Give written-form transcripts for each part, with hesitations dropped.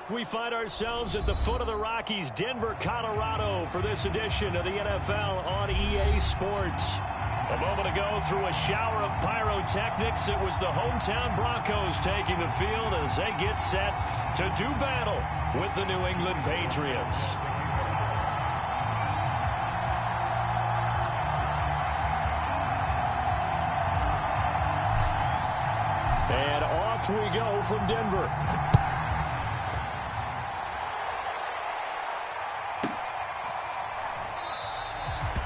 We find ourselves at the foot of the Rockies, Denver, Colorado, for this edition of the NFL on EA Sports. A moment ago, through a shower of pyrotechnics, it was the hometown Broncos taking the field as they get set to do battle with the New England Patriots. And off we go from Denver.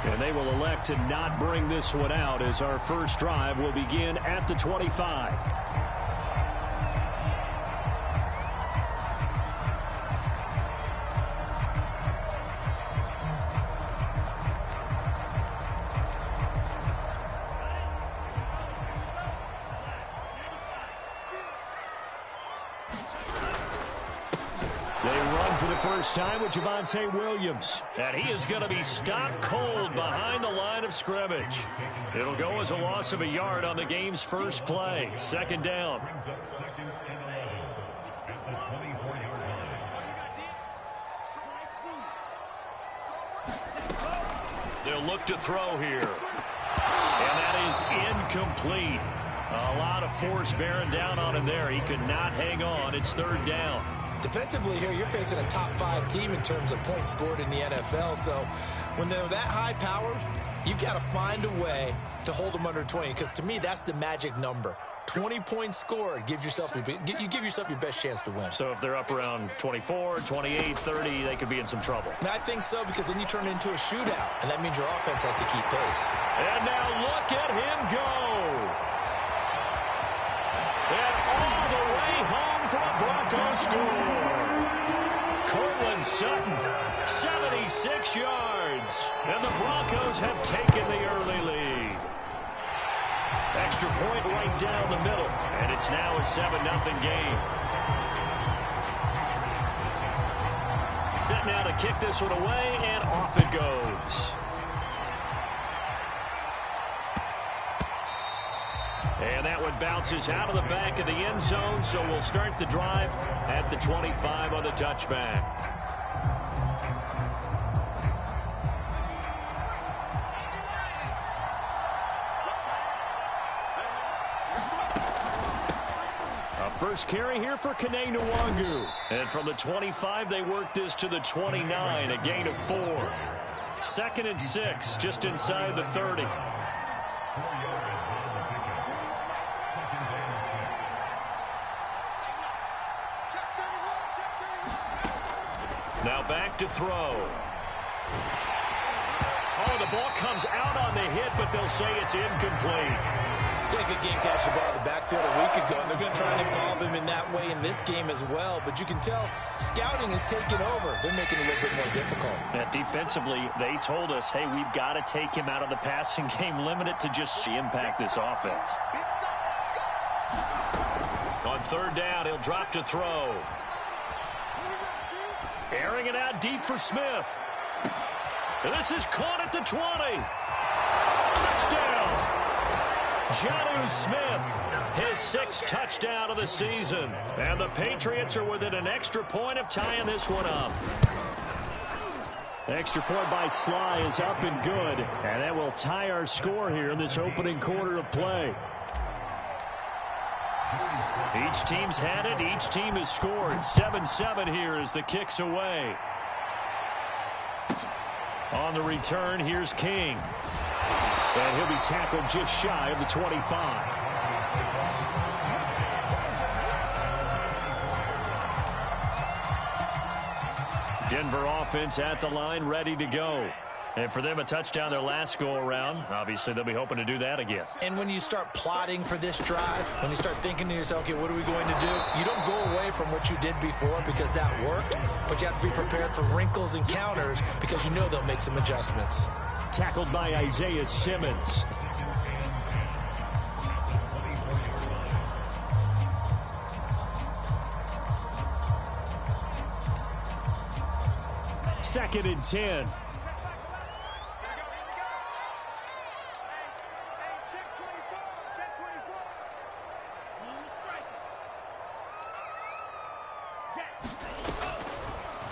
And they will elect to not bring this one out as our first drive will begin at the 25. Time with Javonte Williams, and he is going to be stopped cold behind the line of scrimmage. It'll go as a loss of a yard on the game's first play. Second down. They'll look to throw here, and that is incomplete. A lot of force bearing down on him there. He could not hang on. It's third down. Defensively here, you're facing a top-5 team in terms of points scored in the NFL. So when they're that high-powered, you've got to find a way to hold them under 20. Because to me, that's the magic number. 20 points scored gives yourself you give yourself your best chance to win. So if they're up around 24, 28, 30, they could be in some trouble. I think so, because then you turn it into a shootout, and that means your offense has to keep pace. And now look at him go. And all the way home for a Broncos score. Cortland Sutton, 76 yards. And the Broncos have taken the early lead. Extra point right down the middle. And it's now a 7-0 game. Set now to kick this one away, and off it goes. And that one bounces out of the back of the end zone, so we'll start the drive at the 25 on the touchback. A first carry here for Kene Nwangu. And from the 25, they work this to the 29, a gain of 4. 2nd and 6, just inside the 30. Now back to throw. Oh, the ball comes out on the hit, but they'll say it's incomplete. Yeah, good game catch the ball in the backfield a week ago, and they're going to try and involve him in that way in this game as well. But you can tell scouting is taking over. They're making it a little bit more difficult. Yeah, defensively, they told us, hey, we've got to take him out of the passing game, limit it to just impact this offense. On third down, he'll drop to throw. Airing it out deep for Smith. And this is caught at the 20. Touchdown. Jonnu Smith, his 6th touchdown of the season. And the Patriots are within an extra point of tying this one up. Extra point by Sly is up and good. And that will tie our score here in this opening quarter of play. Each team's had it. Each team has scored. 7-7 here as the kick's away. On the return, here's King. And he'll be tackled just shy of the 25. Denver offense at the line, ready to go. And for them, a touchdown their last go-around. Obviously, they'll be hoping to do that again. And when you start plotting for this drive, when you start thinking to yourself, okay, what are we going to do? You don't go away from what you did before because that worked, but you have to be prepared for wrinkles and counters because you know they'll make some adjustments. Tackled by Isaiah Simmons. Second and 10.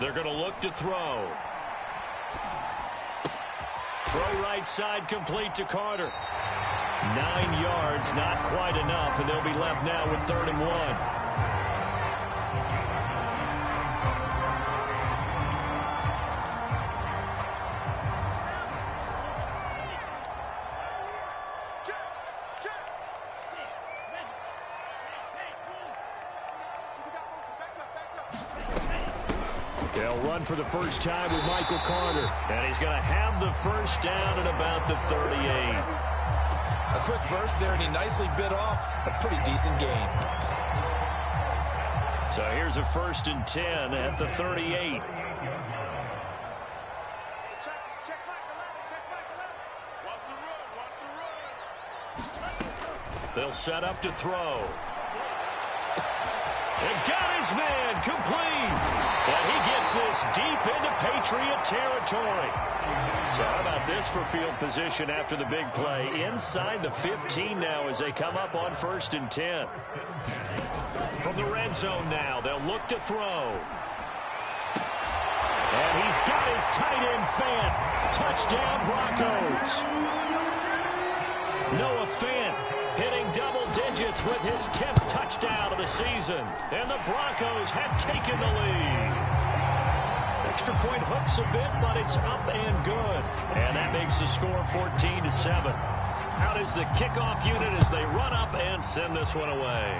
They're going to look to throw. Throw right side complete to Carter. 9 yards, not quite enough, and they'll be left now with 3rd and 1. They'll run for the first time with Michael Carter. And he's going to have the first down at about the 38. A quick burst there, and he nicely bit off a pretty decent gain. So here's a 1st and 10 at the 38. They'll set up to throw. And got his man complete. And he gets this deep into Patriot territory. So how about this for field position after the big play? Inside the 15 now as they come up on 1st and 10. From the red zone now, they'll look to throw. And he's got his tight end Fant. Touchdown Broncos. Noah Fant hitting double digits with his 10th touchdown of the season. And the Broncos have taken the lead. Extra point hooks a bit, but it's up and good. And that makes the score 14-7. Out is the kickoff unit as they run up and send this one away.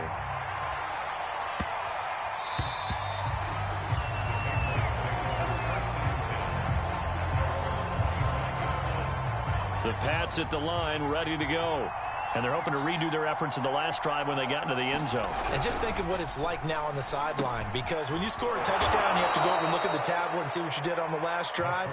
The Pats at the line, ready to go. And they're hoping to redo their efforts in the last drive when they got into the end zone. And just think of what it's like now on the sideline, because when you score a touchdown, you have to go over and look at the tablet and see what you did on the last drive.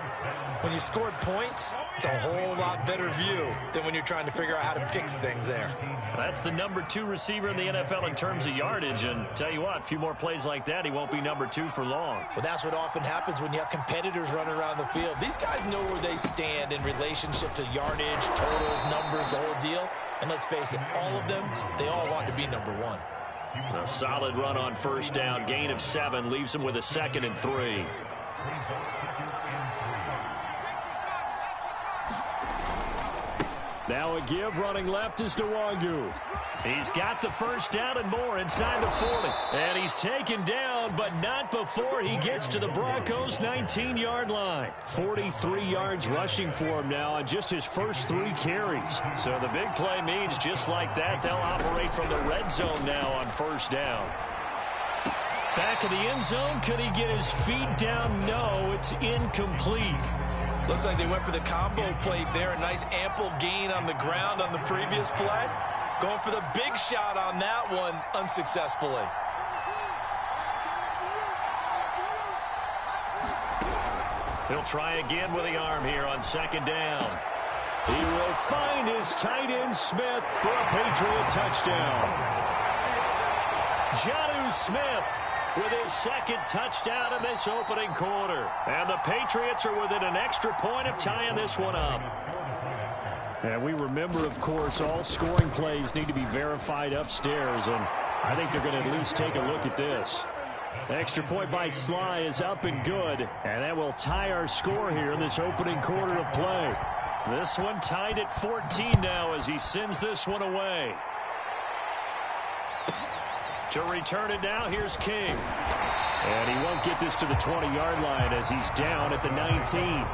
When you scored points, it's a whole lot better view than when you're trying to figure out how to fix things there. That's the number 2 receiver in the NFL in terms of yardage. And tell you what, a few more plays like that, he won't be number 2 for long. Well, that's what often happens when you have competitors running around the field. These guys know where they stand in relationship to yardage, totals, numbers, the whole deal. And let's face it, all of them, they all want to be number 1. A solid run on 1st down. Gain of 7 leaves him with a 2nd and 3. Now a give running left is Nwangu. He's got the first down and more inside the 40. And he's taken down, but not before he gets to the Broncos' 19-yard line. 43 yards rushing for him now on just his first 3 carries. So the big play means just like that, they'll operate from the red zone now on 1st down. Back of the end zone, could he get his feet down? No, it's incomplete. Looks like they went for the combo plate there. A nice ample gain on the ground on the previous play. Going for the big shot on that one unsuccessfully. He'll try again with the arm here on 2nd down. He will find his tight end Smith for a Patriot touchdown. Jonnu Smith with his 2nd touchdown in this opening quarter. And the Patriots are within an extra point of tying this one up. And we remember, of course, all scoring plays need to be verified upstairs. And I think they're going to at least take a look at this. Extra point by Sly is up and good. And that will tie our score here in this opening quarter of play. This one tied at 14 now as he sends this one away. To return it now, here's King. And he won't get this to the 20-yard line as he's down at the 19.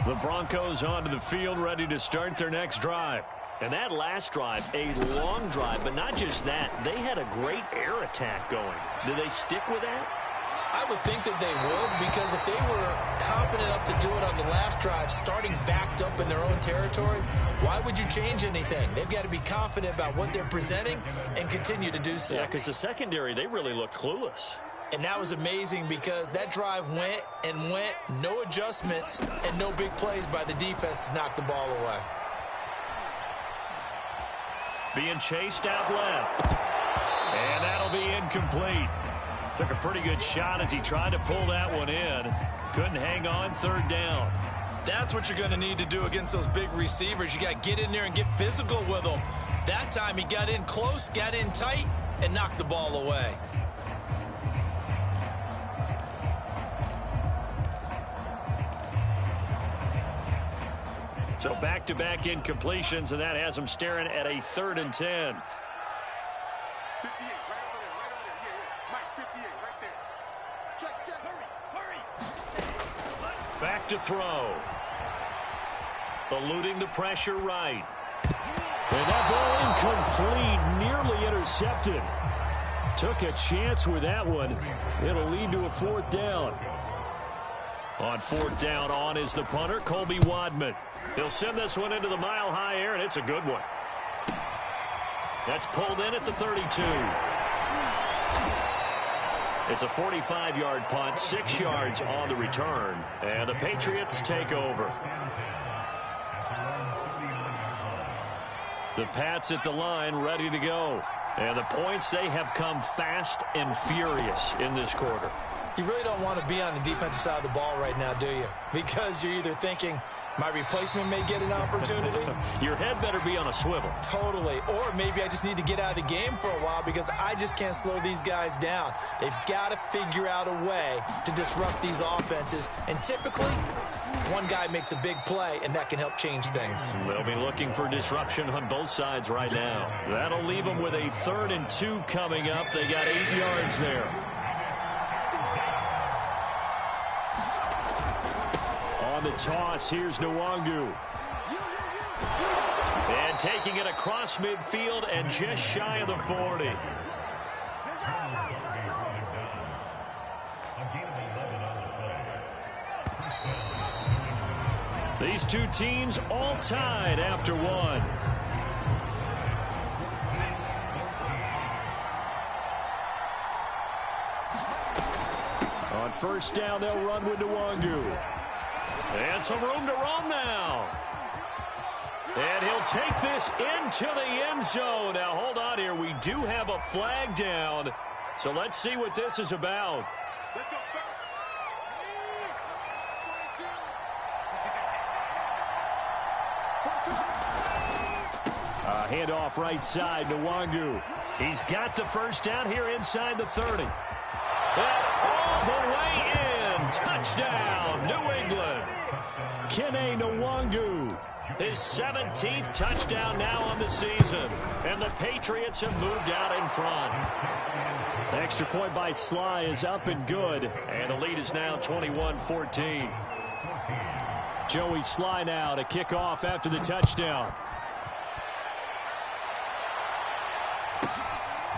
The Broncos onto the field, ready to start their next drive. And that last drive, a long drive, but not just that. They had a great air attack going. Do they stick with that? I would think that they would, because if they were confident enough to do it on the last drive, starting backed up in their own territory, why would you change anything? They've got to be confident about what they're presenting and continue to do so. Yeah, because the secondary, they really look clueless. And that was amazing because that drive went and went, no adjustments and no big plays by the defense to knock the ball away. Being chased out left. And that'll be incomplete. Took a pretty good shot as he tried to pull that one in. Couldn't hang on 3rd down. That's what you're going to need to do against those big receivers. You got to get in there and get physical with them. That time he got in close, got in tight, and knocked the ball away. So back-to-back incompletions, and that has him staring at a 3rd and 10. 58, right over there, right over there. Yeah. Mike, 58, right there. Check, hurry. Back to throw. Eluding the pressure right. And that ball incomplete, nearly intercepted. Took a chance with that one. It'll lead to a 4th down. On 4th down, on is the punter, Colby Wadman. He'll send this one into the mile-high air, and it's a good one. That's pulled in at the 32. It's a 45-yard punt, 6 yards on the return, and the Patriots take over. The Pats at the line, ready to go. And the points, they have come fast and furious in this quarter. You really don't want to be on the defensive side of the ball right now, do you? Because you're either thinking, my replacement may get an opportunity. Your head better be on a swivel. Totally. Or maybe I just need to get out of the game for a while because I just can't slow these guys down. They've got to figure out a way to disrupt these offenses. And typically, one guy makes a big play, and that can help change things. They'll be looking for disruption on both sides right now. That'll leave them with a 3rd and 2 coming up. They got 8 yards there. On the toss, here's Nwangu. And taking it across midfield and just shy of the 40. These two teams all tied after one. On 1st down, they'll run with Nwangu. And some room to roam now. And he'll take this into the end zone. Now, hold on here. We do have a flag down. So let's see what this is about. Let's go. Handoff right side to Nwangu. He's got the 1st down here inside the 30. And all the way in. Touchdown, New England. Kene Nwangu. His 17th touchdown now on the season. And the Patriots have moved out in front. The extra point by Sly is up and good. And the lead is now 21-14. Joey Sly now to kick off after the touchdown.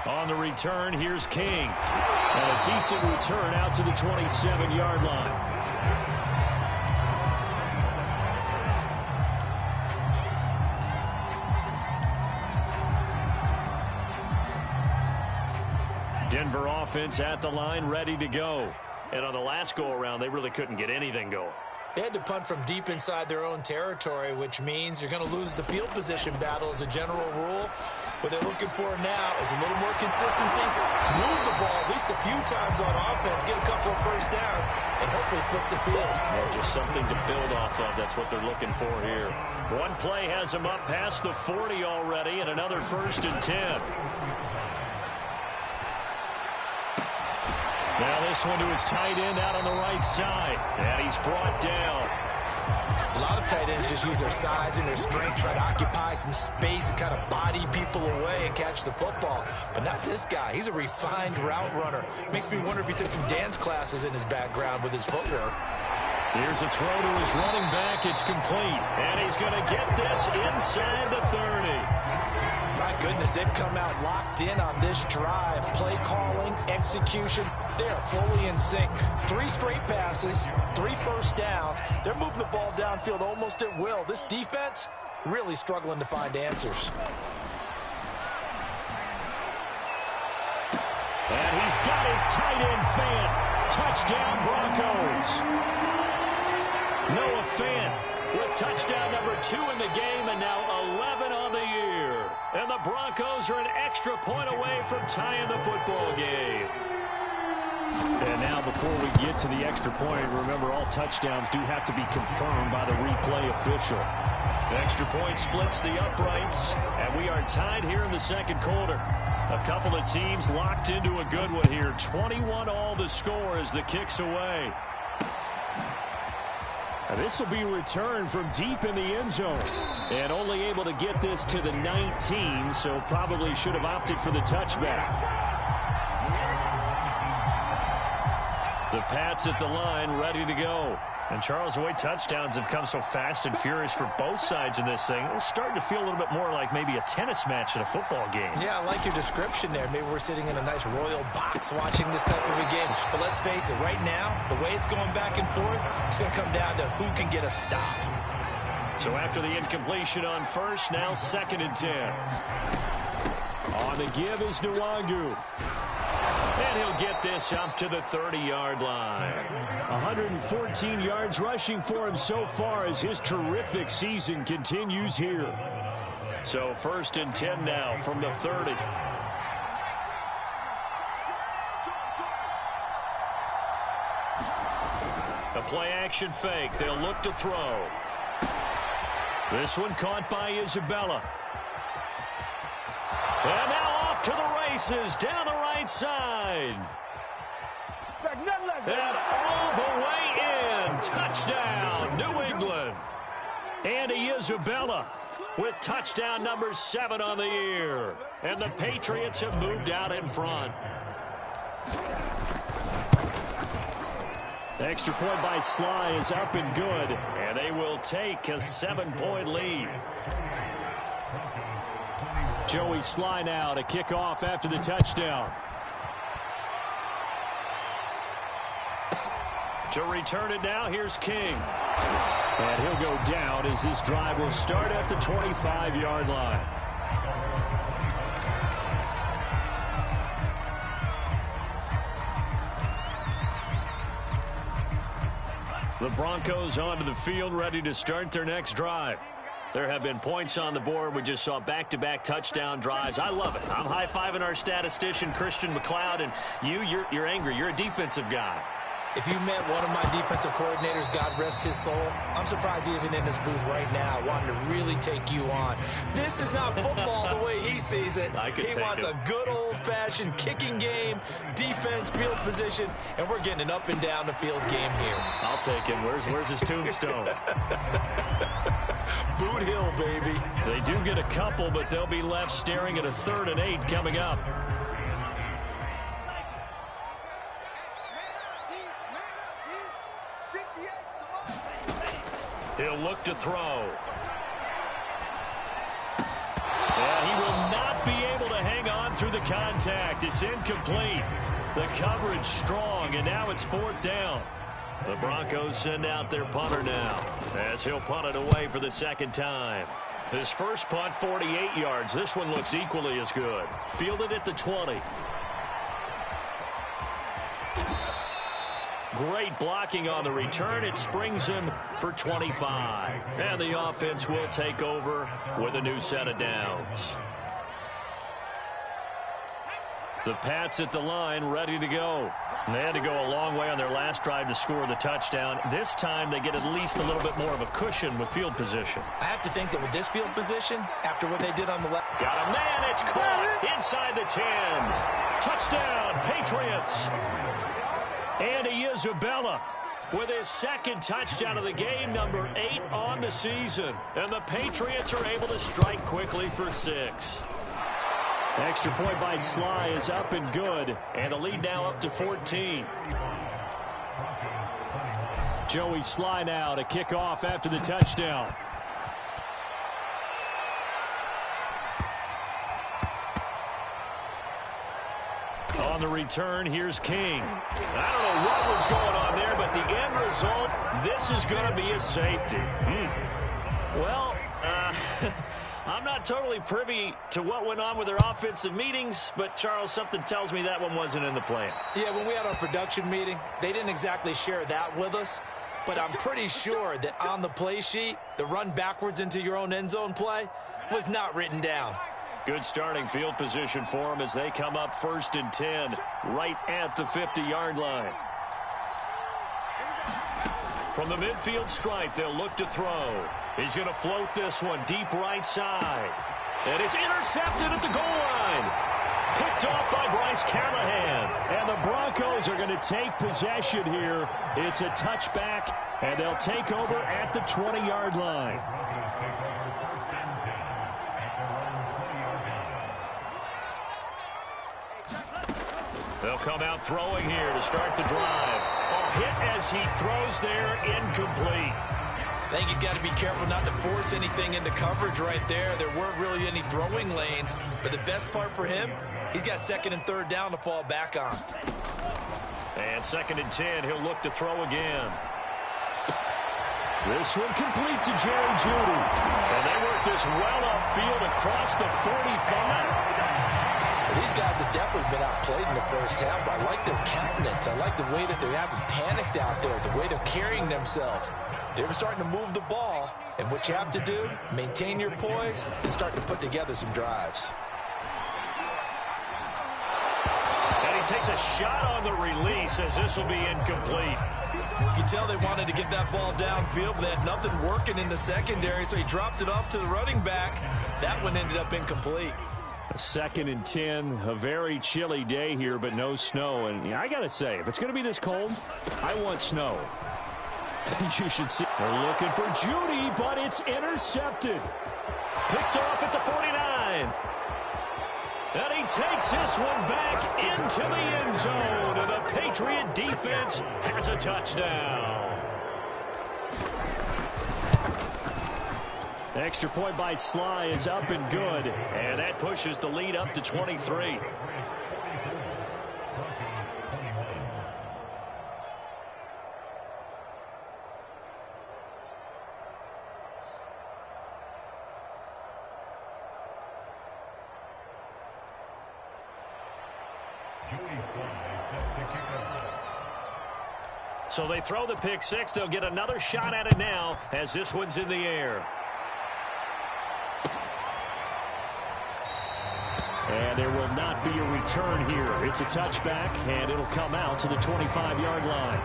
On the return, here's King. And a decent return out to the 27-yard line. Denver offense at the line, ready to go. And on the last go-around, they really couldn't get anything going. They had to punt from deep inside their own territory, which means you're going to lose the field position battle as a general rule. What they're looking for now is a little more consistency, move the ball at least a few times on offense, get a couple of 1st downs, and hopefully flip the field. Well, just something to build off of. That's what they're looking for here. One play has them up past the 40 already, and another 1st and 10. Now this one to his tight end out on the right side. And he's brought down. A lot of tight ends just use their size and their strength, try to occupy some space and kind of body people away and catch the football. But not this guy. He's a refined route runner. Makes me wonder if he took some dance classes in his background with his footwork. Here's a throw to his running back. It's complete. And he's going to get this inside the 30. My goodness, they've come out locked in on this drive. Play calling, execution, they're fully in sync. 3 straight passes, 3 1st downs. They're moving the ball downfield almost at will. This defense really struggling to find answers. And he's got his tight end Fant. Touchdown Broncos. Noah Fant with touchdown number 2 in the game and now 11 on the year. And the Broncos are an extra point away from tying the football game. And now before we get to the extra point, remember all touchdowns do have to be confirmed by the replay official. The extra point splits the uprights, and we are tied here in the second quarter. A couple of teams locked into a good one here. 21-all the score as the kick's away. And this will be returned from deep in the end zone. And only able to get this to the 19, so probably should have opted for the touchback. The Pats at the line, ready to go. And Charles, the way touchdowns have come so fast and furious for both sides in this thing, it's starting to feel a little bit more like maybe a tennis match in a football game. Yeah, I like your description there. Maybe we're sitting in a nice royal box watching this type of a game. But let's face it, right now, the way it's going back and forth, it's going to come down to who can get a stop. So after the incompletion on first, now 2nd and 10. On the give is Nwangu. And he'll get this up to the 30-yard line. 114 yards rushing for him so far as his terrific season continues here. So 1st and 10 now from the 30. A play-action fake. They'll look to throw. This one caught by Isabella. And now off to the races down the right side. And all the way in. Touchdown, New England. Andy Isabella with touchdown number 7 on the year. And the Patriots have moved out in front. The extra point by Sly is up and good. And they will take a 7-point lead. Joey Sly now to kick off after the touchdown. To return it now, here's King. And he'll go down as this drive will start at the 25-yard line. The Broncos onto the field, ready to start their next drive. There have been points on the board. We just saw back-to-back touchdown drives. I love it. I'm high-fiving our statistician, Christian McLeod, and you're angry. You're a defensive guy. If you met one of my defensive coordinators, God rest his soul, I'm surprised he isn't in this booth right now wanting to really take you on. This is not football the way he sees it. He wants a good old-fashioned kicking game, defense, field position, and we're getting an up-and-down-the-field game here. I'll take him. Where's his tombstone? Boot Hill, baby. They do get a couple, but they'll be left staring at a 3rd and 8 coming up. He'll look to throw. And he will not be able to hang on through the contact. It's incomplete. The coverage strong, and now it's 4th down. The Broncos send out their punter now as he'll punt it away for the 2nd time. His first punt, 48 yards. This one looks equally as good. Fielded at the 20. Great blocking on the return. It springs him for 25. And the offense will take over with a new set of downs. The Pats at the line, ready to go. They had to go a long way on their last drive to score the touchdown. This time they get at least a little bit more of a cushion with field position. I have to think that with this field position, after what they did on the left. Got a man, it's caught inside the 10. Touchdown, Patriots. Andy Isabella with his 2nd touchdown of the game, number 8 on the season. And the Patriots are able to strike quickly for 6. Extra point by Sly is up and good, and a lead now up to 14. Joey Sly now to kick off after the touchdown. On the return, here's King. I don't know what was going on there, but the end result, this is going to be a safety. Well, I'm not totally privy to what went on with their offensive meetings, but, Charles, something tells me that one wasn't in the plan. Yeah, when we had our production meeting, they didn't exactly share that with us, but I'm pretty sure that on the play sheet, the run backwards into your own end zone play was not written down. Good starting field position for them as they come up 1st and 10 right at the 50-yard line. From the midfield stripe, they'll look to throw. He's going to float this one deep right side. And it's intercepted at the goal line. Picked off by Bryce Callahan. And the Broncos are going to take possession here. It's a touchback, and they'll take over at the 20-yard line. They'll come out throwing here to start the drive. Hit as he throws there, incomplete. I think he's got to be careful not to force anything into coverage right there. There weren't really any throwing lanes, but the best part for him, he's got 2nd and 3rd down to fall back on. And 2nd and 10, he'll look to throw again. This one complete to Jerry Jeudy. And they work this well upfield across the 45. These guys have definitely been outplayed in the first half, but I like their countenance. I like the way that they haven't panicked out there, the way they're carrying themselves. They're starting to move the ball, and what you have to do, maintain your poise and start to put together some drives. And he takes a shot on the release as this will be incomplete. You can tell they wanted to get that ball downfield, but they had nothing working in the secondary, so he dropped it off to the running back. That one ended up incomplete. 2nd and 10, a very chilly day here, but no snow. And I got to say, if it's going to be this cold, I want snow. You should see. They're looking for Jeudy, but it's intercepted. Picked off at the 49. And he takes this one back into the end zone. And the Patriot defense has a touchdown. Extra point by Sly is up and good. And that pushes the lead up to 23. So they throw the pick six. They'll get another shot at it now as this one's in the air. And there will not be a return here. It's a touchback, and it'll come out to the 25-yard line.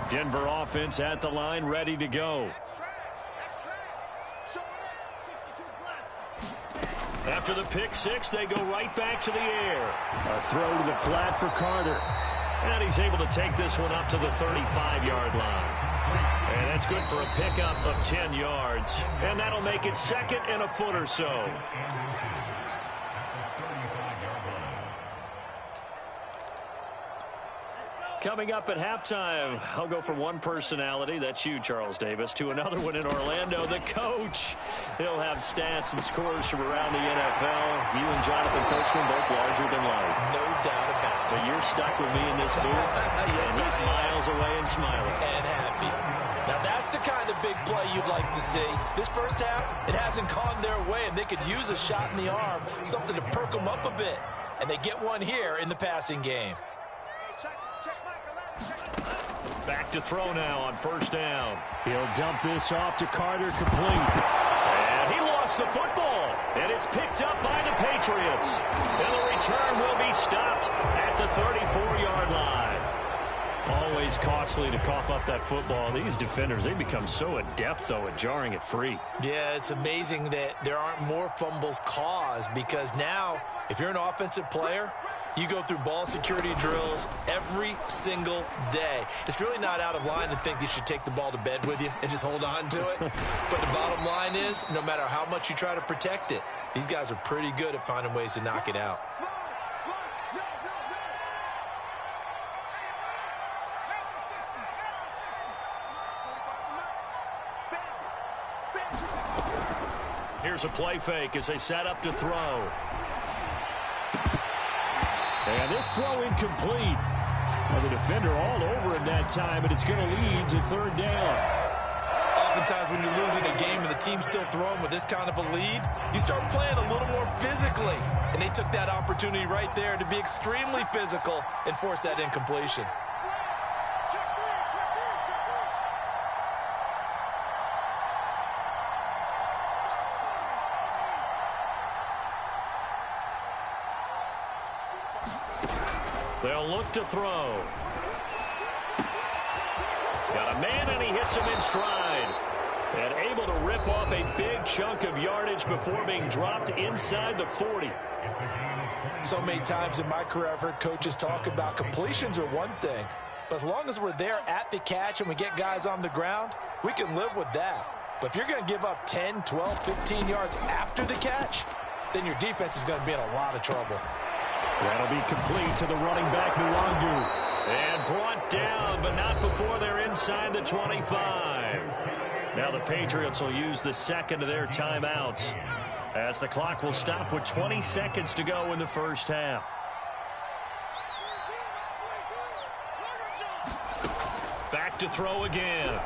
Denver offense at the line, ready to go. After the pick six, they go right back to the air. A throw to the flat for Carter. And he's able to take this one up to the 35-yard line. And that's good for a pickup of 10 yards. And that'll make it 2nd and a foot or so. Coming up at halftime, I'll go from one personality, that's you, Charles Davis, to another one in Orlando, the coach. He'll have stats and scores from around the NFL. You and Jonathan Coachman both larger than life. No doubt about it. But you're stuck with me in this booth, yes, and he's miles away and smiling. And happy. Now that's the kind of big play you'd like to see. This first half, it hasn't gone their way, and they could use a shot in the arm, something to perk them up a bit. And they get one here in the passing game. Back to throw now on first down. He'll dump this off to Carter, complete. And he lost the football. And it's picked up by the Patriots. And the return will be stopped at the 34-yard line. Always costly to cough up that football. These defenders, they become so adept, though, at jarring it free. Yeah, it's amazing that there aren't more fumbles caused, because now, if you're an offensive player, you go through ball security drills every single day. It's really not out of line to think you should take the ball to bed with you and just hold on to it. But the bottom line is, no matter how much you try to protect it, these guys are pretty good at finding ways to knock it out. Here's a play fake as they set up to throw. And this throw incomplete. Well, the defender all over him that time, and it's going to lead to third down. Oftentimes when you're losing a game and the team's still throwing with this kind of a lead, you start playing a little more physically. And they took that opportunity right there to be extremely physical and force that incompletion. They'll look to throw. Got a man, and he hits him in stride. And able to rip off a big chunk of yardage before being dropped inside the 40. So many times in my career, I've heard coaches talk about completions are one thing. But as long as we're there at the catch and we get guys on the ground, we can live with that. But if you're going to give up 10, 12, 15 yards after the catch, then your defense is going to be in a lot of trouble. That'll be complete to the running back, Nwangwu. And brought down, but not before they're inside the 25. Now the Patriots will use the second of their timeouts, as the clock will stop with 20 seconds to go in the first half. Back to throw again.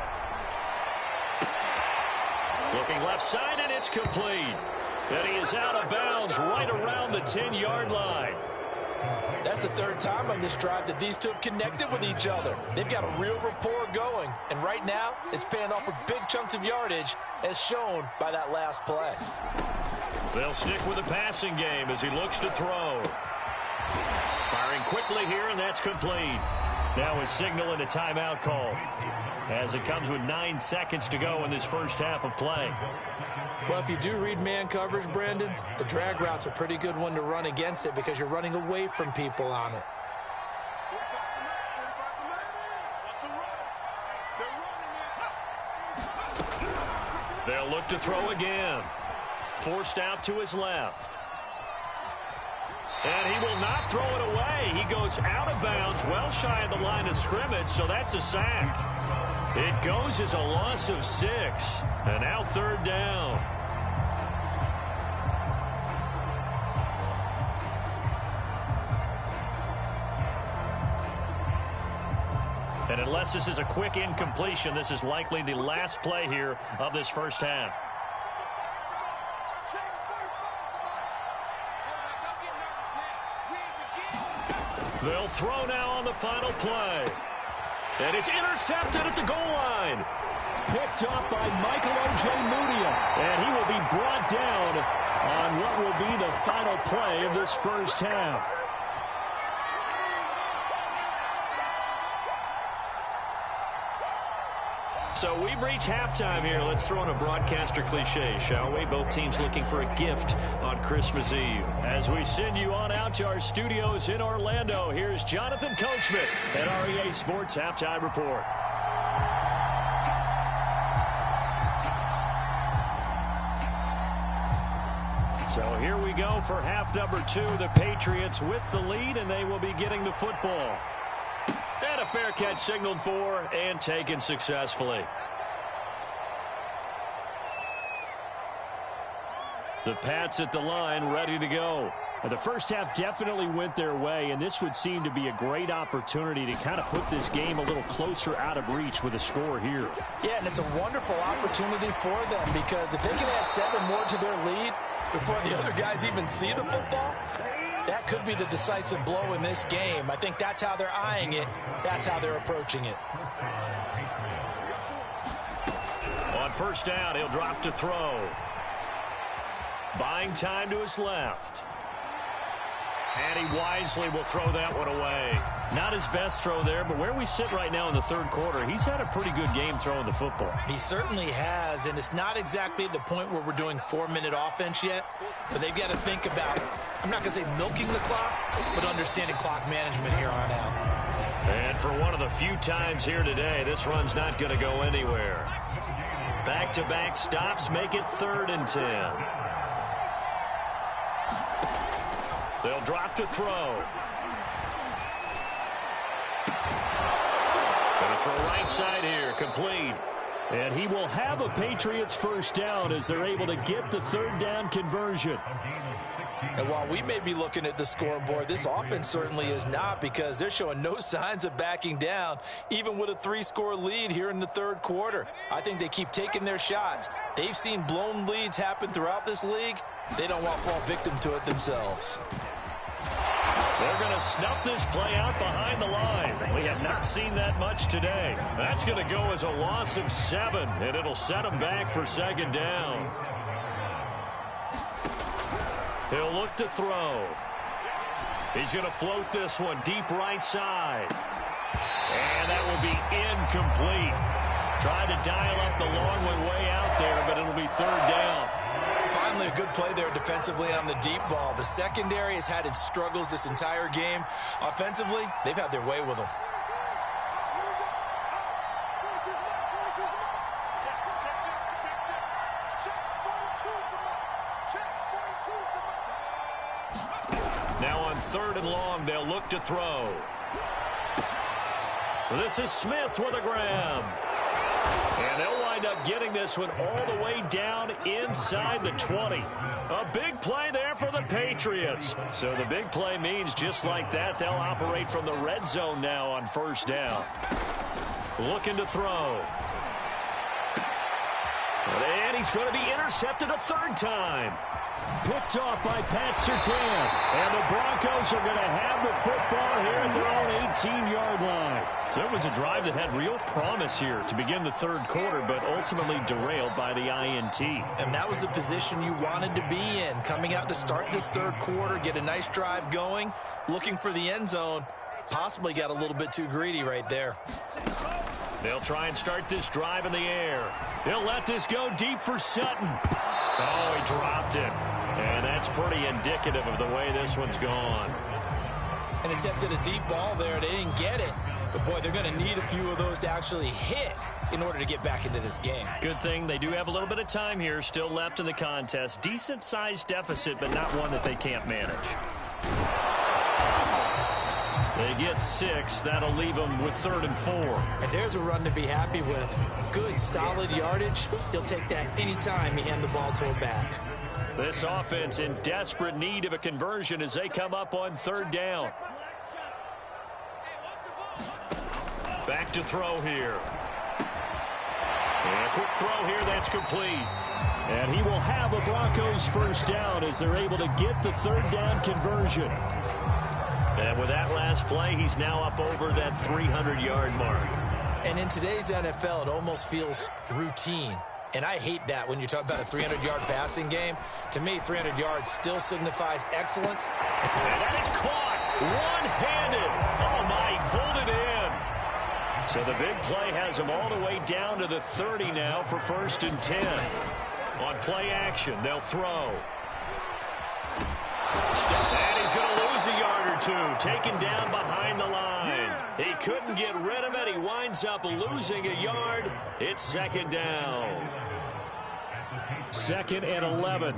Looking left side, and it's complete. And he is out of bounds right around the 10-yard line. That's the third time on this drive that these two have connected with each other. They've got a real rapport going. And right now, it's paying off with big chunks of yardage, as shown by that last play. They'll stick with the passing game as he looks to throw. Firing quickly here, and that's complete. Now a signal and a timeout call, as it comes with 9 seconds to go in this first half of play. Well, if you do read man coverage, Brandon, the drag route's a pretty good one to run against it because you're running away from people on it. They'll look to throw again. Forced out to his left. And he will not throw it away. He goes out of bounds, well shy of the line of scrimmage, so that's a sack. It goes as a loss of 6. And now third down. And unless this is a quick incompletion, this is likely the last play here of this first half. They'll throw now on the final play. And it's intercepted at the goal line. Picked up by Michael Ojemudia. And he will be brought down on what will be the final play of this first half. So we've reached halftime here. Let's throw in a broadcaster cliche, shall we? Both teams looking for a gift on Christmas Eve. As we send you on out to our studios in Orlando, here's Jonathan Coachman at REA Sports Halftime Report. So here we go for half number 2. The Patriots with the lead, and they will be getting the football. And a fair catch signaled for and taken successfully. The Pats at the line, ready to go. And the first half definitely went their way, and this would seem to be a great opportunity to kind of put this game a little closer out of reach with a score here. Yeah, and it's a wonderful opportunity for them, because if they can add 7 more to their lead before the other guys even see the football, that could be the decisive blow in this game. I think that's how they're eyeing it. That's how they're approaching it. On first down, he'll drop to throw. Buying time to his left. And he wisely will throw that one away. Not his best throw there, but where we sit right now in the third quarter, he's had a pretty good game throwing the football. He certainly has, and it's not exactly at the point where we're doing 4-minute offense yet, but they've got to think about, I'm not going to say milking the clock, but understanding clock management here on out. And for one of the few times here today, this run's not going to go anywhere. Back-to-back stops make it 3rd and 10. They'll drop to throw. Going to throw right side here, complete. And he will have a Patriots first down as they're able to get the 3rd down conversion. And while we may be looking at the scoreboard, this offense certainly is not, because they're showing no signs of backing down, even with a 3-score lead here in the third quarter. I think they keep taking their shots. They've seen blown leads happen throughout this league. They don't want to fall victim to it themselves. They're going to snuff this play out behind the line. We have not seen that much today. That's going to go as a loss of 7, and it'll set them back for 2nd down. He'll look to throw. He's going to float this one deep right side. And that will be incomplete. Tried to dial up the long one way out there, but it'll be third down. Finally, a good play there defensively on the deep ball. The secondary has had its struggles this entire game. Offensively, they've had their way with them. Now on third and long, they'll look to throw. This is Smith with a grab. And they'll wind up getting this one all the way down inside the 20. A big play there for the Patriots. So the big play means just like that, they'll operate from the red zone now on first down. Looking to throw. And he's going to be intercepted a third time. Picked off by Pat Surtain. And the Broncos are going to have the football here at their own 18-yard line. So it was a drive that had real promise here to begin the third quarter, but ultimately derailed by the INT. And that was the position you wanted to be in. Coming out to start this third quarter, get a nice drive going, looking for the end zone. Possibly got a little bit too greedy right there. They'll try and start this drive in the air. They'll let this go deep for Sutton. Oh, he dropped it. And that's pretty indicative of the way this one's gone. And attempted a deep ball there. They didn't get it. But, boy, they're going to need a few of those to actually hit in order to get back into this game. Good thing they do have a little bit of time here still left in the contest. Decent-sized deficit, but not one that they can't manage. They get 6. That'll leave them with 3rd and 4. And there's a run to be happy with. Good, solid yardage. He'll take that anytime you hand the ball to a back. This offense in desperate need of a conversion as they come up on 3rd down. Back to throw here. And a quick throw here that's complete. And he will have a Broncos first down as they're able to get the 3rd down conversion. And with that last play, he's now up over that 300-yard mark. And in today's NFL, it almost feels routine. And I hate that when you talk about a 300-yard passing game. To me, 300 yards still signifies excellence. And that is caught one-handed. Oh, my, he pulled it in. So the big play has him all the way down to the 30 now for 1st and 10. On play action, they'll throw. And he's going to lose a yard or two, taken down behind the line. He couldn't get rid of it. He winds up losing a yard. It's 2nd down. 2nd and 11.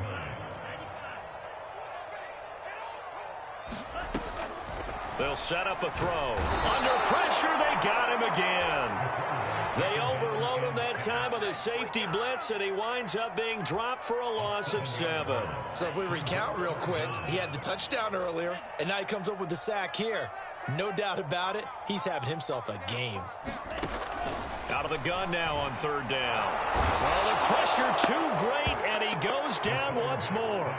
They'll set up a throw. Under pressure, they got him again. They overload him that time with a safety blitz, and he winds up being dropped for a loss of 7. So if we recount real quick, he had the touchdown earlier, and now he comes up with the sack here. No doubt about it, he's having himself a game. Out of the gun now on 3rd down. Well, the pressure too great, and he goes down once more.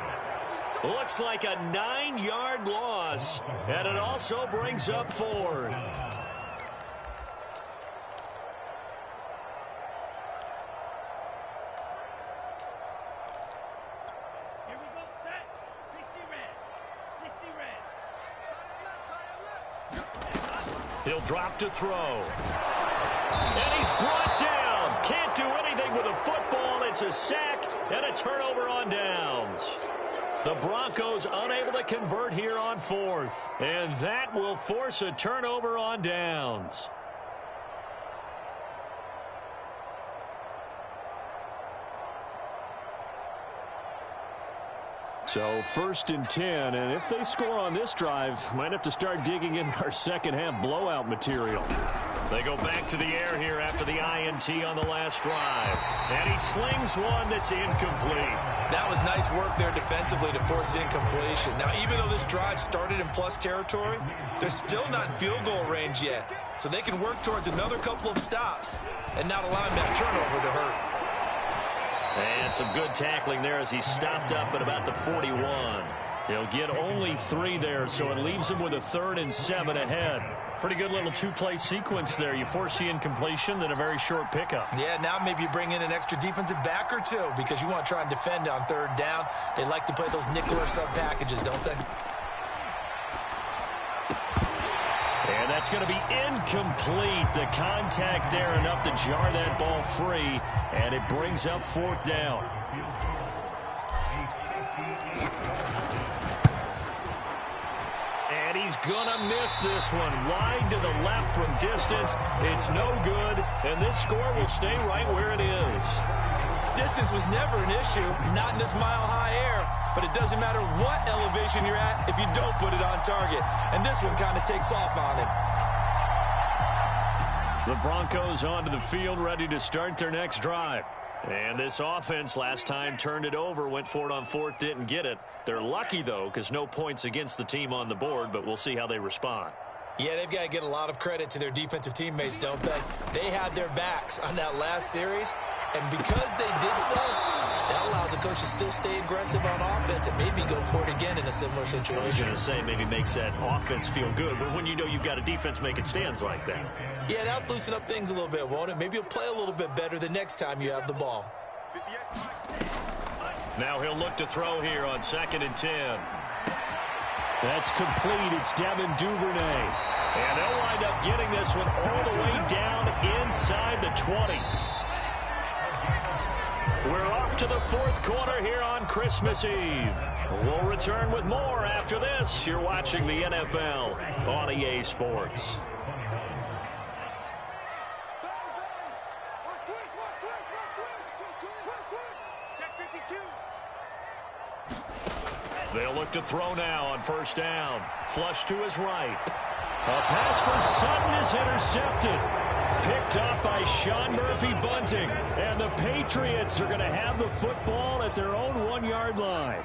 Looks like a 9-yard loss, and it also brings up 4th. He'll drop to throw. And he's brought down. Can't do anything with a football. It's a sack and a turnover on downs. The Broncos unable to convert here on 4th. And that will force a turnover on downs. So 1st and 10, and if they score on this drive, might have to start digging in our second-half blowout material. They go back to the air here after the INT on the last drive. And he slings one that's incomplete. That was nice work there defensively to force incompletion. Now, even though this drive started in plus territory, they're still not in field goal range yet. So they can work towards another couple of stops and not allowing that turnover to hurt. And some good tackling there as he stopped up at about the 41. He'll get only 3 there, so it leaves him with a 3rd and 7 ahead. Pretty good little 2-play sequence there. You force the incompletion, then a very short pickup. Yeah, now maybe you bring in an extra defensive back or 2 because you want to try and defend on 3rd down. They like to play those nickel or sub packages, don't they? That's going to be incomplete. The contact there enough to jar that ball free, and it brings up 4th down. And he's going to miss this one. Wide to the left from distance. It's no good, and this score will stay right where it is. Distance was never an issue, not in this mile-high air, but it doesn't matter what elevation you're at if you don't put it on target. And this one kind of takes off on him. The Broncos onto the field, ready to start their next drive. And this offense last time turned it over, went for it on 4th, didn't get it. They're lucky, though, because no points against the team on the board, but we'll see how they respond. Yeah, they've got to get a lot of credit to their defensive teammates, don't they? They had their backs on that last series, and because they did so, that allows the coach to still stay aggressive on offense and maybe go for it again in a similar situation. I was going to say maybe makes that offense feel good, but when you know you've got a defense making stands like that. Yeah, that'll loosen up things a little bit, won't it? Maybe you'll play a little bit better the next time you have the ball. Now he'll look to throw here on 2nd and 10. That's complete. It's Devin Duvernay. And they'll wind up getting this one all the way down inside the 20. We're off to the 4th quarter here on Christmas Eve. We'll return with more after this. You're watching the NFL on EA Sports. They'll look to throw now on 1st down. Flush to his right. A pass for Sutton is intercepted. Picked up by Sean Murphy-Bunting. And the Patriots are going to have the football at their own 1-yard line.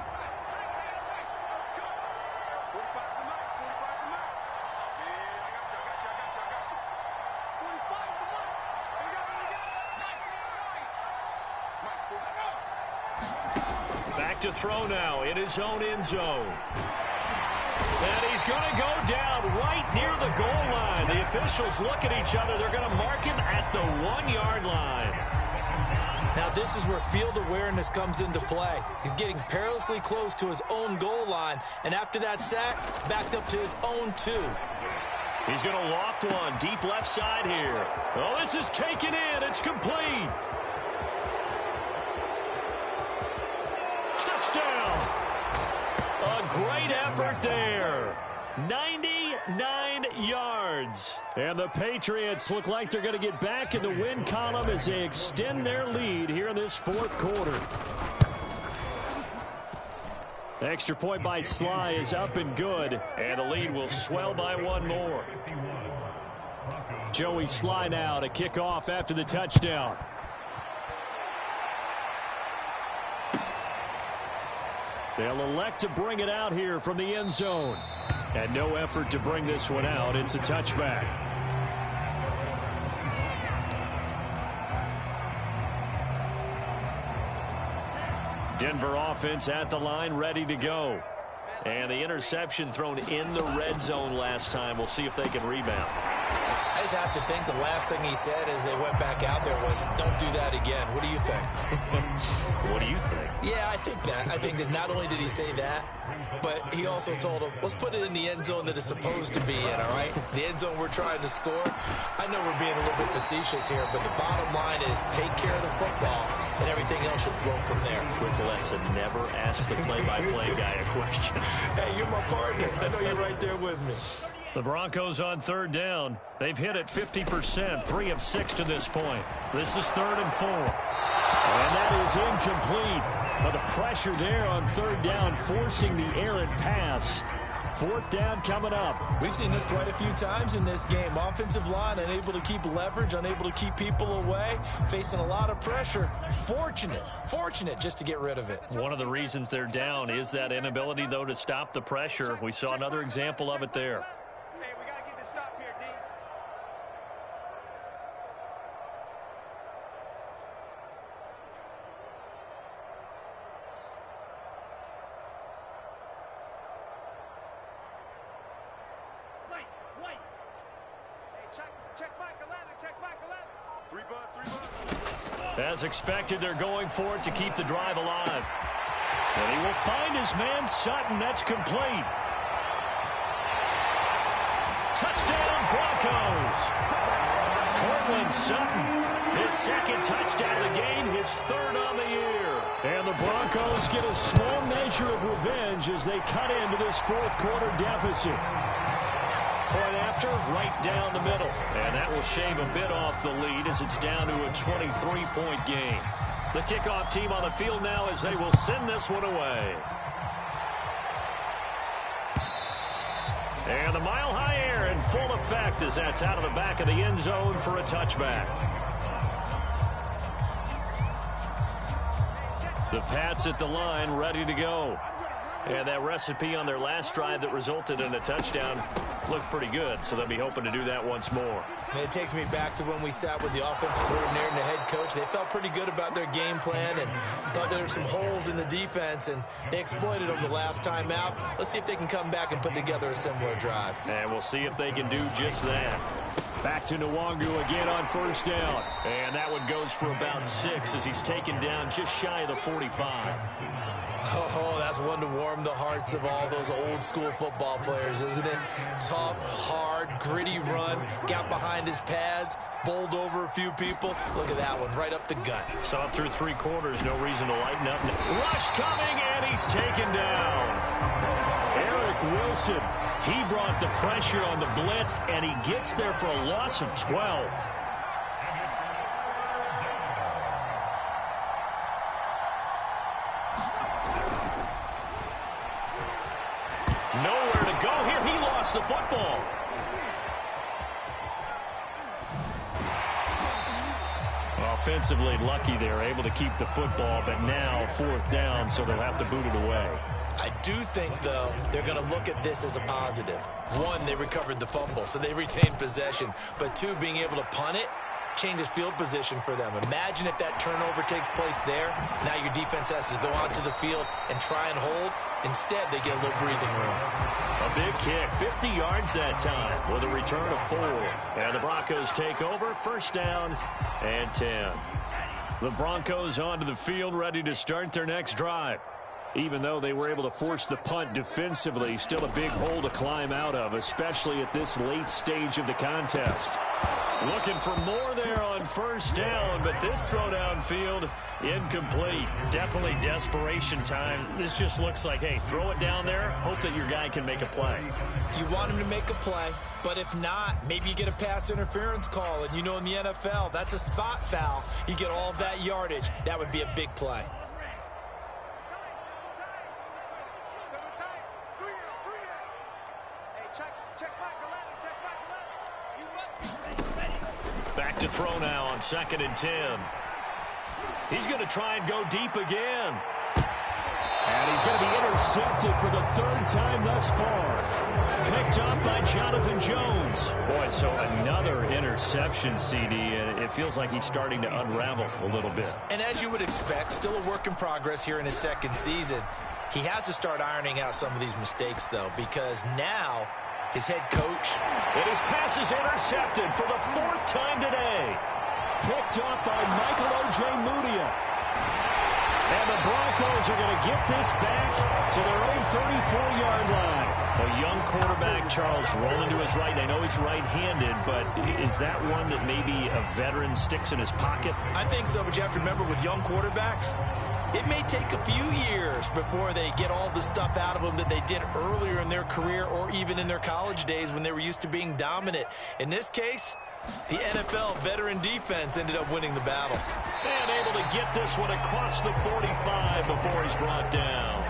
Back to throw now in his own end zone. And he's going to go down right near the goal line. The officials look at each other. They're going to mark him at the 1-yard line. Now this is where field awareness comes into play. He's getting perilously close to his own goal line. And after that sack, backed up to his own 2. He's going to loft one deep left side here. Oh, this is taken in. It's complete. Touchdown. A great effort there. 99 yards. And the Patriots look like they're going to get back in the win column as they extend their lead here in this 4th quarter. Extra point by Sly is up and good. And the lead will swell by 1 more. Joey Sly now to kick off after the touchdown. They'll elect to bring it out here from the end zone. And no effort to bring this one out. It's a touchback. Denver offense at the line, ready to go. And the interception thrown in the red zone last time. We'll see if they can rebound. I just have to think the last thing he said as they went back out there was, don't do that again. What do you think? What do you think? Yeah, I think that. I think that not only did he say that, but he also told him, let's put it in the end zone that it's supposed to be in, all right? The end zone we're trying to score. I know we're being a little bit facetious here, but the bottom line is take care of the football, and everything else should flow from there. Quick lesson, never ask the play-by-play guy a question. Hey, you're my partner. I know you're right there with me. The Broncos on 3rd down. They've hit it 50%, 3 of 6 to this point. This is 3rd and 4. And that is incomplete. But the pressure there on 3rd down, forcing the errant pass. 4th down coming up. We've seen this quite a few times in this game. Offensive line unable to keep leverage, unable to keep people away, facing a lot of pressure. Fortunate just to get rid of it. One of the reasons they're down is that inability, though, to stop the pressure. We saw another example of it there. Hey, we got to get this stop here, D. Wait. Hey, check Mike 11, check Mike 11. 3 buzz. As expected, they're going for it to keep the drive alive. And he will find his man Sutton. That's complete. Touchdown, Broncos. Broncos. Courtland Sutton, his second touchdown of the game, his third on the year. And the Broncos get a small measure of revenge as they cut into this fourth quarter deficit. Point after, right down the middle. And that will shave a bit off the lead as it's down to a 23-point game. The kickoff team on the field now as they will send this one away. And the mile-high air in full effect as that's out of the back of the end zone for a touchback. The Pats at the line, ready to go. And that recipe on their last drive that resulted in a touchdown looked pretty good, so they'll be hoping to do that once more. And it takes me back to when we sat with the offensive coordinator and the head coach. They felt pretty good about their game plan and thought there were some holes in the defense, and they exploited them the last time out. Let's see if they can come back and put together a similar drive. And we'll see if they can do just that. Back to Nwangu again on first down. And that one goes for about 6 as he's taken down just shy of the 45. Oh, that's one to warm the hearts of all those old school football players, isn't it? Tough, hard, gritty run, got behind his pads, bowled over a few people. Look at that one, right up the gut. So up through 3 quarters, no reason to lighten up. Rush coming, and he's taken down. Eric Wilson, he brought the pressure on the blitz, and he gets there for a loss of 12. Nowhere to go here. He lost the football. Offensively lucky they're able to keep the football, but now 4th down, so they'll have to boot it away. I do think, though, they're going to look at this as a positive. 1, they recovered the fumble, so they retained possession. But 2, being able to punt it changes field position for them. Imagine if that turnover takes place there. Now your defense has to go onto the field and try and hold. Instead, they get a little breathing room. A big kick, 50 yards that time with a return of 4. And the Broncos take over, first down and 10. The Broncos onto the field, ready to start their next drive. Even though they were able to force the punt defensively, still a big hole to climb out of, especially at this late stage of the contest. Looking for more there on first down, but this throw downfield, incomplete. Definitely desperation time. This just looks like, hey, throw it down there, hope that your guy can make a play. You want him to make a play, but if not, maybe you get a pass interference call, and you know in the NFL, that's a spot foul. You get all of that yardage. That would be a big play. Back to throw now on 2nd and 10. He's going to try and go deep again. And he's going to be intercepted for the 3rd time thus far. Picked up by Jonathan Jones. Boy, so another interception, CD, and it feels like he's starting to unravel a little bit. And as you would expect, still a work in progress here in his 2nd season. He has to start ironing out some of these mistakes, though, because now his head coach. And his pass is intercepted for the 4th time today. Picked up by Michael Ojemudia. And the Broncos are going to get this back to their own 34-yard line. A young quarterback, Charles, rolling to his right. I know he's right-handed, but is that one that maybe a veteran sticks in his pocket? I think so, but you have to remember with young quarterbacks, it may take a few years before they get all the stuff out of them that they did earlier in their career or even in their college days when they were used to being dominant. In this case, the NFL veteran defense ended up winning the battle. And able to get this one across the 45 before he's brought down.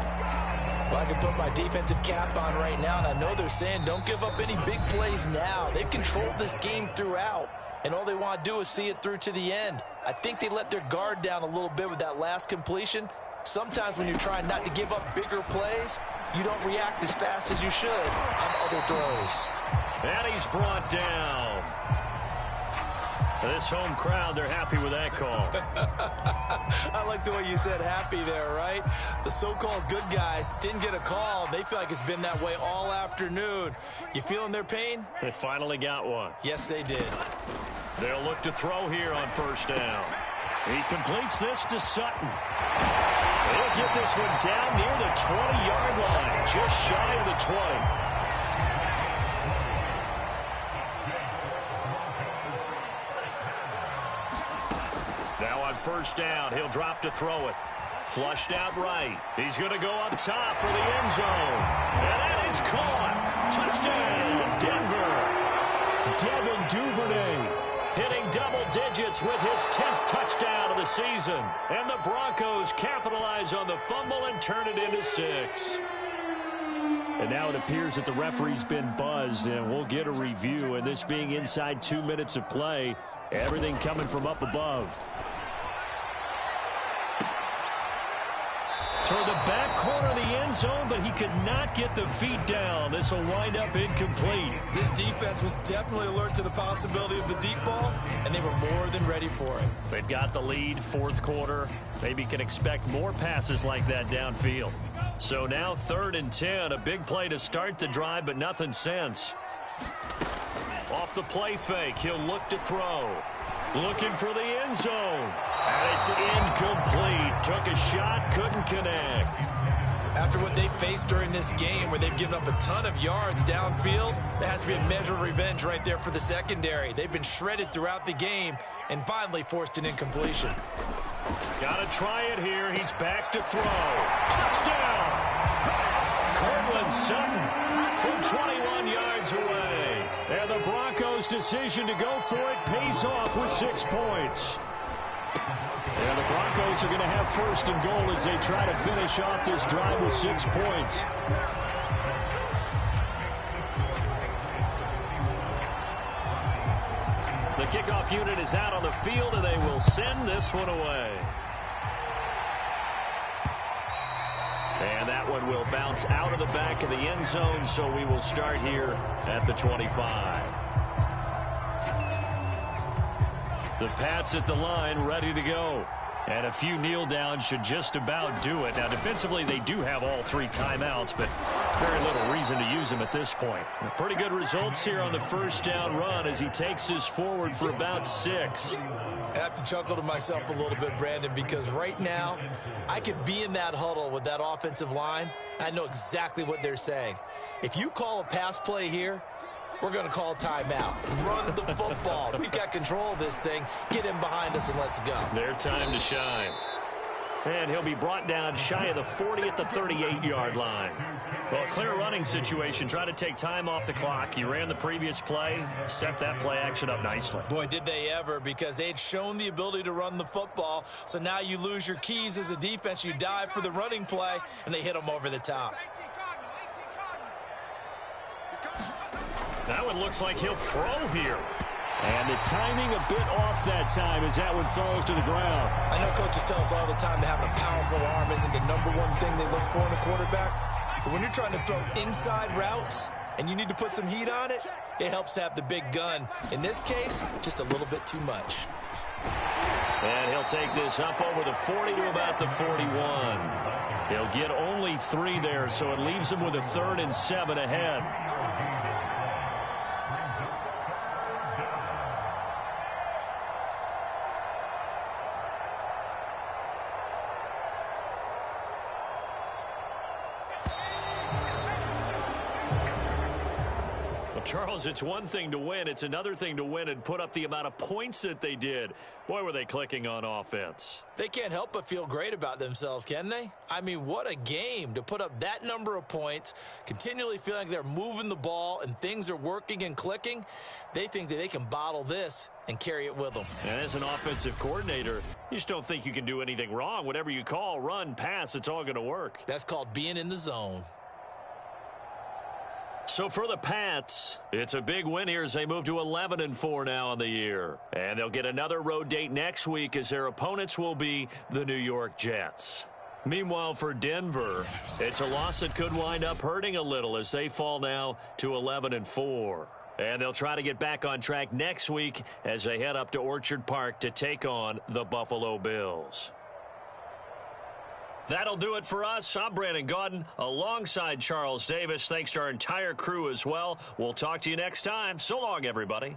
Well, I can put my defensive cap on right now, and I know they're saying don't give up any big plays now. They've controlled this game throughout, and all they want to do is see it through to the end. I think they let their guard down a little bit with that last completion. Sometimes when you're trying not to give up bigger plays, you don't react as fast as you should on other throws. And he's brought down. This home crowd, they're happy with that call. I like the way you said happy there, right? The so-called good guys didn't get a call. They feel like it's been that way all afternoon. You feeling their pain? They finally got one. Yes, they did. They'll look to throw here on first down. He completes this to Sutton. He'll get this one down near the 20-yard line, just shy of the 20. Now on first down, he'll drop to throw it. Flushed out right. He's going to go up top for the end zone. And that is caught. Touchdown, Denver. Devin Duvernay hitting double digits with his 10th touchdown of the season. And the Broncos capitalize on the fumble and turn it into 6. And now it appears that the referee's been buzzed, and we'll get a review. And this being inside 2 minutes of play, everything coming from up above. Toward the back corner of the end zone, but he could not get the feet down. This will wind up incomplete. This defense was definitely alert to the possibility of the deep ball, and they were more than ready for it. They've got the lead, fourth quarter. Maybe can expect more passes like that downfield. So now 3rd and 10, a big play to start the drive, but nothing since. Off the play fake, he'll look to throw. Looking for the end zone. And it's incomplete. Took a shot, couldn't connect. After what they faced during this game where they've given up a ton of yards downfield, there has to be a measure of revenge right there for the secondary. They've been shredded throughout the game and finally forced an incompletion. Got to try it here. He's back to throw. Touchdown! Cortland Sutton from 21 yards away. And the Broncos' decision to go for it pays off with 6 points. And the Broncos are going to have 1st and goal as they try to finish off this drive with 6 points. The kickoff unit is out on the field, and they will send this one away. And that one will bounce out of the back of the end zone, so we will start here at the 25. The Pats at the line, ready to go. And a few kneel downs should just about do it. Now, defensively, they do have all 3 timeouts, but very little reason to use them at this point. Pretty good results here on the first down run as he takes this forward for about 6. I have to chuckle to myself a little bit, Brandon, because right now I could be in that huddle with that offensive line. I know exactly what they're saying. If you call a pass play here, we're going to call timeout. Run the football. We've got control of this thing. Get in behind us and let's go. Their time to shine. And he'll be brought down shy of the 40 at the 38-yard line. Well, clear running situation. Try to take time off the clock. He ran the previous play, set that play action up nicely. Boy, did they ever, because they had shown the ability to run the football. So now you lose your keys as a defense. You dive for the running play, and they hit them over the top. That one looks like he'll throw here. And the timing a bit off that time as that one falls to the ground. I know coaches tell us all the time that having a powerful arm isn't the #1 thing they look for in a quarterback. But when you're trying to throw inside routes and you need to put some heat on it, it helps to have the big gun. In this case, just a little bit too much. And he'll take this up over the 40 to about the 41. He'll get only 3 there, so it leaves him with a 3rd and 7 ahead. Charles, it's one thing to win. It's another thing to win and put up the amount of points that they did. Boy, were they clicking on offense. They can't help but feel great about themselves, can they? I mean, what a game to put up that number of points, continually feeling like they're moving the ball and things are working and clicking. They think that they can bottle this and carry it with them. And as an offensive coordinator, you just don't think you can do anything wrong. Whatever you call, run, pass, it's all going to work. That's called being in the zone. So for the Pats, it's a big win here as they move to 11-4 now on the year. And they'll get another road date next week as their opponents will be the New York Jets. Meanwhile, for Denver, it's a loss that could wind up hurting a little as they fall now to 11-4. And they'll try to get back on track next week as they head up to Orchard Park to take on the Buffalo Bills. That'll do it for us. I'm Brandon Gaudin alongside Charles Davis. Thanks to our entire crew as well. We'll talk to you next time. So long, everybody.